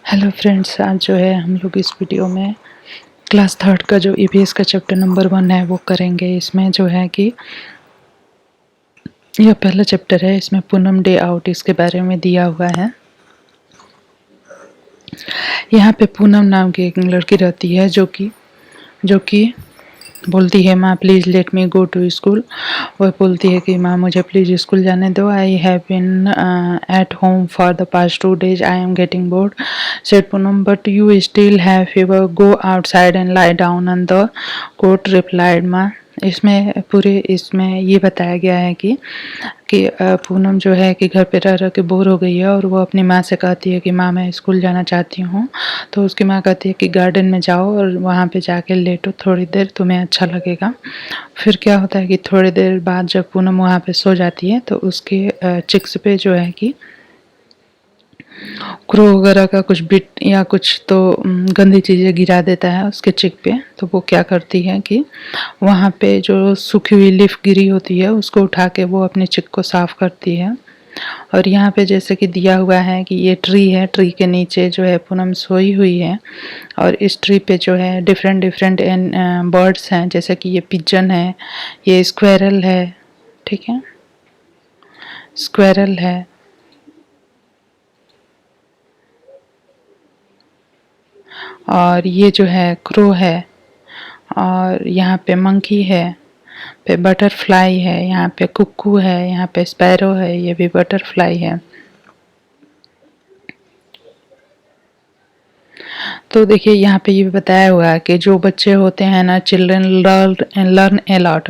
Hello friends, आज जो है हम लोग इस वीडियो में क्लास थर्ड का जो ईवीएस का चैप्टर नंबर 1 है वो करेंगे। इसमें जो है कि यह पहला चैप्टर है। इसमें पूनम डे आउट इसके बारे में दिया हुआ है। यहाँ पे पूनम नाम की एक लड़की रहती है जो कि बोलती है, माँ please let me go to school. वह बोलती है कि माँ मुझे प्लीज़ स्कूल जाने दो। I have been at home for the past 2 days. I am getting bored, said Poonam, but you still have fever, go outside and lie down on the cot, replied माँ। इसमें ये बताया गया है कि पूनम जो है कि घर पे रह रह के बोर हो गई है और वो अपनी माँ से कहती है कि माँ मैं स्कूल जाना चाहती हूँ। तो उसकी माँ कहती है कि गार्डन में जाओ और वहाँ पे जाके लेटो थोड़ी देर, तुम्हें अच्छा लगेगा। फिर क्या होता है कि थोड़ी देर बाद जब पूनम वहाँ पे सो जाती है तो उसके चिक्स पे जो है कि क्रो वगैरह का कुछ बिट या कुछ तो गंदी चीज़ें गिरा देता है उसके चिक पे। तो वो क्या करती है कि वहाँ पे जो सूखी हुई लीफ गिरी होती है उसको उठा के वो अपने चिक को साफ करती है। और यहाँ पे जैसे कि दिया हुआ है कि ये ट्री है, ट्री के नीचे जो है पूनम सोई हुई है और इस ट्री पे जो है डिफरेंट डिफरेंट बर्ड्स हैं, जैसे कि ये पिजन है, ये स्क्वेरल है, ठीक है, स्क्वेरल है, और ये जो है क्रो है, और यहाँ पे मंकी है, पे बटरफ्लाई है, यहाँ पे कुक्कू है, यहाँ पे स्पैरो है, ये भी बटरफ्लाई है। तो देखिए यहाँ पे ये भी बताया हुआ है कि जो बच्चे होते हैं ना, चिल्ड्रन लर्न ए लॉट।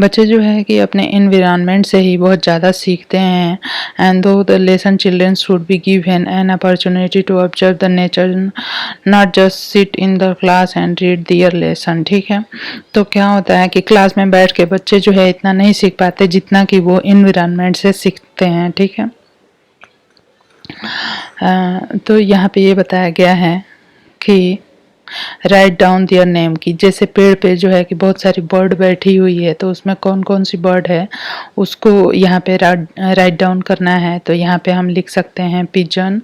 बच्चे जो है कि अपने एनवायरनमेंट से ही बहुत ज़्यादा सीखते हैं। And do the lesson children should be given an opportunity to observe the nature, not just sit in the class and read their lesson, ठीक है। तो क्या होता है कि क्लास में बैठ के बच्चे जो है इतना नहीं सीख पाते जितना कि वो एनवायरनमेंट से सीखते हैं, ठीक है। तो यहाँ पे ये बताया गया है कि राइट डाउन दियर नेम, की जैसे पेड़ पे जो है कि बहुत सारी बर्ड बैठी हुई है तो उसमें कौन कौन सी बर्ड है उसको यहाँ पे राइट डाउन करना है। तो यहाँ पे हम लिख सकते हैं पिजन,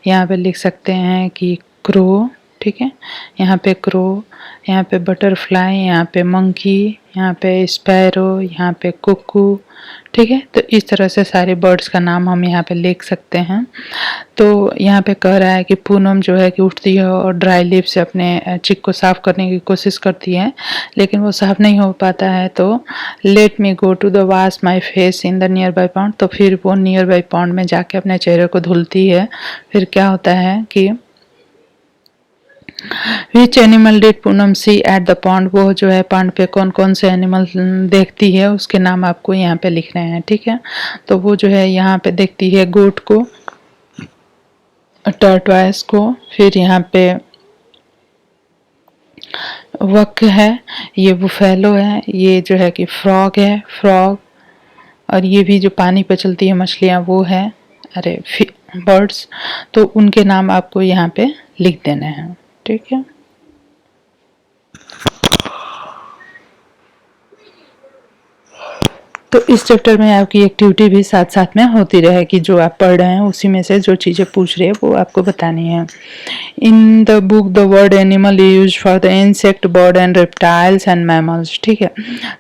यहाँ पे लिख सकते हैं कि क्रो, ठीक है, यहाँ पे क्रो, यहाँ पे बटरफ्लाई, यहाँ पे मंकी, यहाँ पे स्पैरो, यहाँ पे कुकू, ठीक है। तो इस तरह से सारे बर्ड्स का नाम हम यहाँ पे लिख सकते हैं। तो यहाँ पे कह रहा है कि पूनम जो है कि उठती है और ड्राई लीफ से अपने चिक को साफ करने की कोशिश करती है, लेकिन वो साफ नहीं हो पाता है। तो let me go to the wash my face in the nearby pond, तो फिर वो नियर बाई पॉन्ड में जाके अपने चेहरे को धुलती है। फिर क्या होता है कि which animal did Poonam see at the pond, वो जो है पॉन्ड पे कौन कौन से एनिमल देखती है उसके नाम आपको यहाँ पे लिखने हैं, ठीक है। तो वो जो है यहाँ पे देखती है गोट को, टर्टवाइस को, फिर यहाँ पे वक है, ये बुफेलो है, ये जो है कि फ्रॉग है, फ्रॉग, और ये भी जो पानी पे चलती है मछलियाँ वो है, अरे बर्ड्स। तो उनके नाम आपको यहाँ पे लिख देने हैं, ठीक है। तो इस चैप्टर में आपकी एक्टिविटी भी साथ साथ में होती रहे कि जो आप पढ़ रहे हैं उसी में से जो चीज़ें पूछ रहे हैं वो आपको बतानी है। In the book the word animal use for the insect, bird and reptiles and mammals, ठीक है।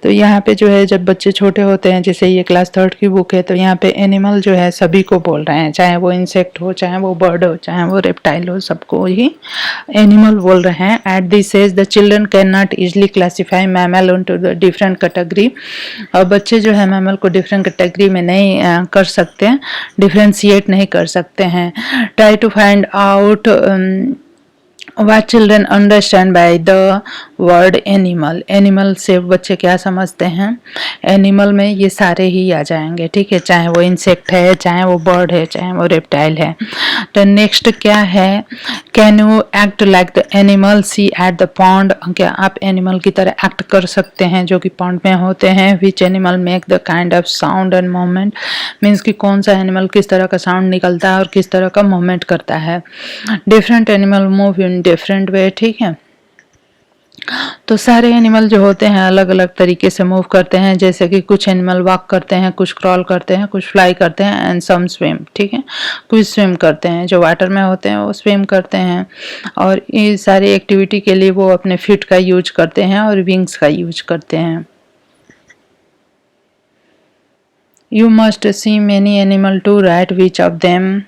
तो यहाँ पे जो है जब बच्चे छोटे होते हैं, जैसे ये क्लास थर्ड की बुक है, तो यहाँ पे एनिमल जो है सभी को बोल रहे हैं, चाहे वो इंसेक्ट हो, चाहे वो बर्ड हो, चाहे वो रेप्टाइल हो, सबको ही एनिमल बोल रहे हैं। At this age the children can not easily classify mammal into the different category, और बच्चे जो है मैमल को डिफरेंट कैटेगरी में नहीं कर सकते, डिफरेंशिएट नहीं कर सकते हैं। Try to find out what children understand by the word animal, animal से बच्चे क्या समझते हैं। एनिमल में ये सारे ही आ जाएंगे, ठीक है, चाहे वो इंसेक्ट है, चाहे वो बर्ड है, चाहे वो रेप्टाइल है। तो नेक्स्ट क्या है, can you act like the animal see at the pond, क्या आप एनिमल की तरह एक्ट कर सकते हैं जो कि पॉन्ड में होते हैं। Which animal make the kind of sound and movement, means कि कौन सा एनिमल किस तरह का साउंड निकलता है और किस तरह का मूवमेंट करता है। Different animal move in different way, ठीक है। तो सारे एनिमल जो होते हैं अलग अलग तरीके से मूव करते हैं, जैसे कि कुछ एनिमल वॉक करते हैं, कुछ क्रॉल करते हैं, कुछ फ्लाई करते हैं एंड सम स्विम, ठीक है। कुछ स्विम करते हैं, जो वाटर में होते हैं वो स्विम करते हैं। और ये सारी एक्टिविटी के लिए वो अपने फीट का यूज करते हैं और विंग्स का यूज करते हैं। You must see many animal to write which of them.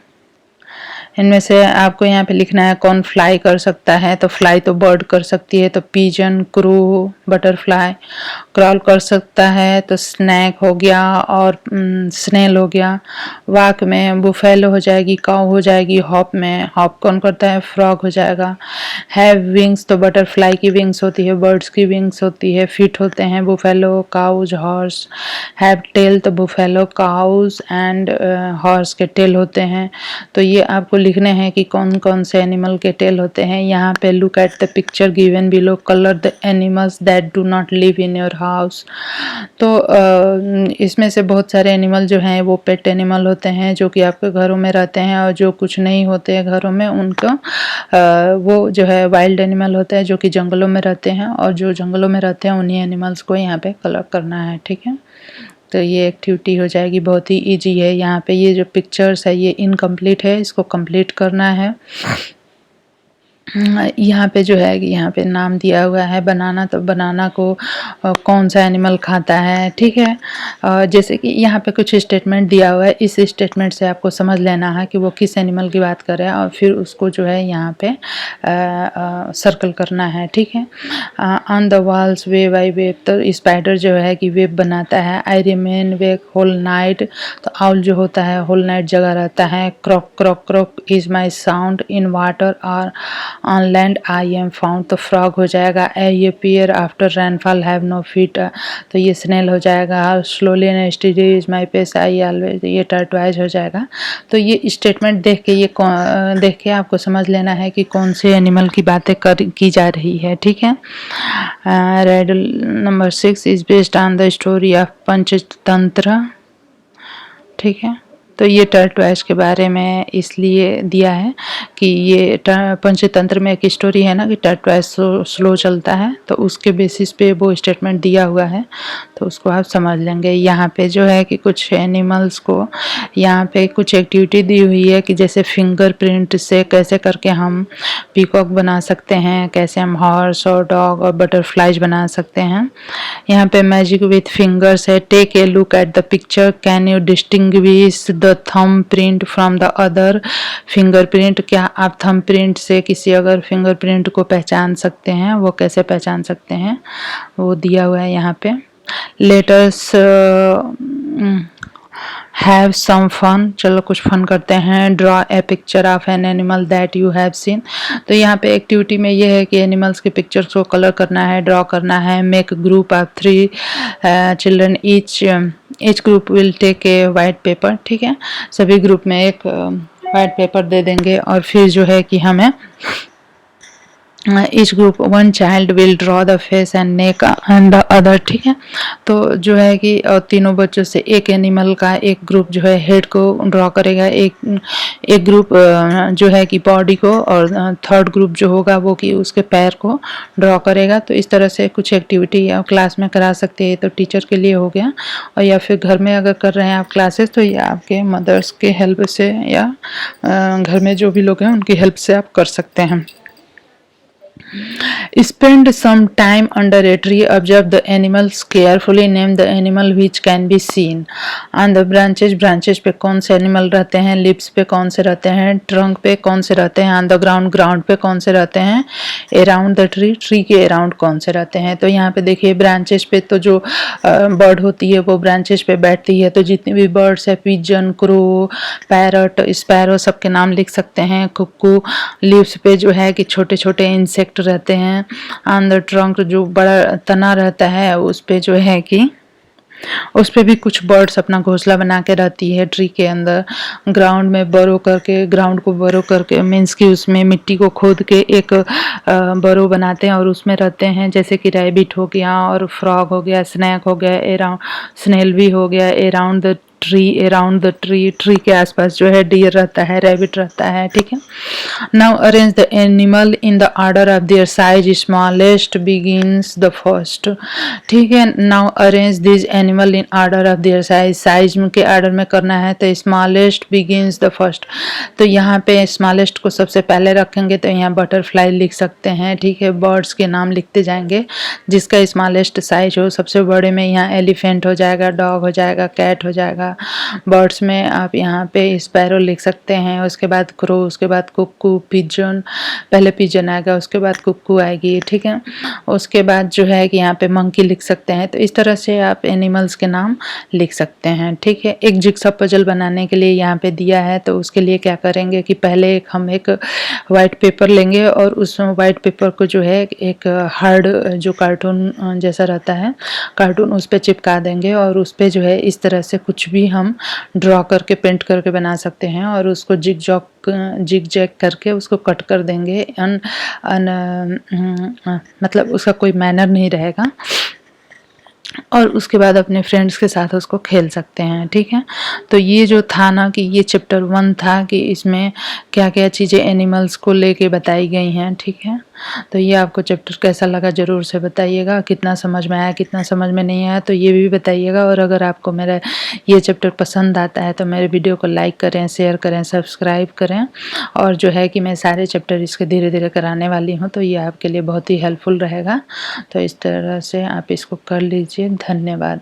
इनमें से आपको यहाँ पे लिखना है कौन फ्लाई कर सकता है। तो फ्लाई तो बर्ड कर सकती है, तो पिजन, क्रू, बटरफ्लाई। क्रॉल कर सकता है तो स्नैक हो गया और स्नेल हो गया। वाक में बुफेलो हो जाएगी, काऊ हो जाएगी। हॉप में हॉप कौन करता है, फ्रॉग हो जाएगा। हैव विंग्स तो बटरफ्लाई की विंग्स होती है, बर्ड्स की विंग्स होती है। फिट होते हैं buffalo, cows, horse. Have tail तो बुफेलो, काउज एंड हॉर्स के टेल होते हैं। तो ये आपको लिखने हैं कि कौन कौन से एनिमल के टेल होते हैं। यहाँ पे look at the picture given below, colour the animals that do not live in your house. तो इसमें से बहुत सारे एनिमल जो हैं वो पेट एनिमल होते हैं जो कि आपके घरों में रहते हैं, और जो कुछ नहीं होते हैं घरों में उनको वो जो है वाइल्ड एनिमल होते हैं जो कि जंगलों में रहते हैं, और जो जंगलों में रहते हैं उन्हीं एनिमल्स को यहाँ पे कलर करना है, ठीक है। तो ये एक्टिविटी हो जाएगी, बहुत ही इजी है। यहाँ पे ये जो पिक्चर्स है ये इनकम्प्लीट है, इसको कंप्लीट करना है। यहाँ पे जो है कि यहाँ पे नाम दिया हुआ है बनाना, तो बनाना को कौन सा एनिमल खाता है, ठीक है। जैसे कि यहाँ पे कुछ स्टेटमेंट दिया हुआ है, इस स्टेटमेंट से आपको समझ लेना है कि वो किस एनिमल की बात कर रहे हैं, और फिर उसको जो है यहाँ पे सर्कल करना है, ठीक है। On the walls weave I weave, तो स्पाइडर जो है कि वेव बनाता है। I remain wake whole night, तो आउल जो होता है होल नाइट जगा रहता है। Croak croak croak is my sound in water और on land I am found, तो फ्रॉग हो जाएगा। A appear after rainfall have no feet, तो ये स्नेल हो जाएगा। Slowly and steady is my pace I always, ये टर्टवाइज हो जाएगा। तो ये स्टेटमेंट देख के देख के आपको समझ लेना है कि कौन से एनिमल की बातें की जा रही है, ठीक है। Ridley number 6 is based on the story of Panchatantra, ठीक है। तो ये टर्टवाइज के बारे में इसलिए दिया है कि ये पंचतंत्र में एक स्टोरी है ना कि टर्टवाइज स्लो चलता है, तो उसके बेसिस पे वो स्टेटमेंट दिया हुआ है, तो उसको आप समझ लेंगे। यहाँ पे जो है कि कुछ एनिमल्स को यहाँ पे कुछ एक्टिविटी दी हुई है कि जैसे फिंगरप्रिंट से कैसे करके हम पीकॉक बना सकते हैं, कैसे हम हॉर्स और डॉग और बटरफ्लाइज बना सकते हैं। यहाँ पे मैजिक विथ फिंगर्स है। Take a look at the picture, can you distinguish the thumb print from the other fingerprint, क्या आप थंब प्रिंट से किसी अगर फिंगरप्रिंट को पहचान सकते हैं, वो कैसे पहचान सकते हैं वो दिया हुआ है यहाँ पे। लेटर्स हैव सम फन, चलो कुछ फन करते हैं। Draw a picture of an animal that you have seen, तो यहाँ पे एक्टिविटी में ये है कि एनिमल्स के पिक्चर्स को कलर करना है, ड्रॉ करना है। Make group of 3 children, each group will take a white paper, ठीक है। सभी ग्रुप में एक वाइट पेपर दे देंगे, और फिर जो है कि हमें each group 1 child will draw the face and neck and the other, ठीक है। तो जो है कि तीनों बच्चों से एक एनिमल का एक ग्रुप जो है हेड को ड्रॉ करेगा, एक ग्रुप जो है कि बॉडी को, और थर्ड ग्रुप जो होगा वो कि उसके पैर को ड्रॉ करेगा। तो इस तरह से कुछ एक्टिविटी आप क्लास में करा सकते हैं, तो टीचर के लिए हो गया। और या फिर घर में अगर कर रहे हैं आप क्लासेस, तो ये आपके मदर्स के हेल्प से या घर में जो भी लोग हैं उनकी हेल्प से आप कर सकते हैं। Spend some time under a tree, observe the animals carefully, name the animal which can be seen on the branches, branches पे कौन से एनिमल रहते हैं, लिप्स पे कौन से रहते हैं, ट्रंक पे कौन से रहते हैं, ऑन द ग्राउंड, ग्राउंड पे कौन से रहते हैं, अराउंड द ट्री, ट्री के अराउंड कौन से रहते हैं। तो यहाँ पे देखिए ब्रांचेस पे तो जो बर्ड होती है वो ब्रांचेस पे बैठती है, तो जितने भी बर्ड्स है, पिजन, क्रो, पैरट, स्पैरो, सबके नाम लिख सकते हैं। कुक्कू, लिप्स पे जो है कि छोटे छोटे इंसेक्ट रहते हैं। ऑन द ट्रंक, जो बड़ा तना रहता है उस पे जो है कि उस पे भी कुछ बर्ड्स अपना घोंसला बना के रहती है ट्री के अंदर। ग्राउंड में बरो करके, ग्राउंड को बरो करके मीन्स कि उसमें मिट्टी को खोद के एक बरो बनाते हैं और उसमें रहते हैं, जैसे कि रैबिट हो गया और फ्रॉग हो गया, स्नैक हो गया, अराउंड स्नेल भी हो गया। Around the tree, around the tree, tree के आसपास जो है डियर रहता है, रैबिट रहता है, ठीक है। Now arrange the animal in the order of their size, smallest begins the first. ठीक है, now arrange these animal in order of their size, size के आर्डर में करना है तो smallest begins the first. तो यहाँ पे smallest को सबसे पहले रखेंगे तो यहाँ बटरफ्लाई लिख सकते हैं, ठीक है। बर्ड्स के नाम लिखते जाएंगे, जिसका स्मॉलेस्ट साइज हो। सबसे बड़े में यहाँ एलिफेंट हो जाएगा, डॉग हो जाएगा, कैट हो जाएगा। बर्ड्स में आप यहाँ पे स्पैरो लिख सकते हैं, उसके बाद क्रो, उसके बाद कुक्कू, पिजन, पहले पिजन आएगा उसके बाद कुक्कू आएगी, ठीक है। उसके बाद जो है कि यहाँ पे मंकी लिख सकते हैं। तो इस तरह से आप एनिमल्स के नाम लिख सकते हैं, ठीक है। एक जिक्सा पजल बनाने के लिए यहाँ पे दिया है, तो उसके लिए क्या करेंगे कि पहले हम एक वाइट पेपर लेंगे और उस वाइट पेपर को जो है एक हार्ड जो कार्टून जैसा रहता है, कार्टून उस पर चिपका देंगे और उस पर जो है इस तरह से कुछ भी हम ड्रॉ करके पेंट करके बना सकते हैं और उसको जिग जैग करके उसको कट कर देंगे। मतलब उसका कोई मैनर नहीं रहेगा और उसके बाद अपने फ्रेंड्स के साथ उसको खेल सकते हैं, ठीक है। तो ये जो था ना कि ये चैप्टर 1 था कि इसमें क्या क्या चीज़ें एनिमल्स को लेके बताई गई हैं, ठीक है। तो ये आपको चैप्टर कैसा लगा ज़रूर से बताइएगा, कितना समझ में आया कितना समझ में नहीं आया तो ये भी बताइएगा। और अगर आपको मेरा ये चैप्टर पसंद आता है तो मेरे वीडियो को लाइक करें, शेयर करें, सब्सक्राइब करें। और जो है कि मैं सारे चैप्टर इसके धीरे धीरे कराने वाली हूँ, तो ये आपके लिए बहुत ही हेल्पफुल रहेगा। तो इस तरह से आप इसको कर लीजिए। धन्यवाद।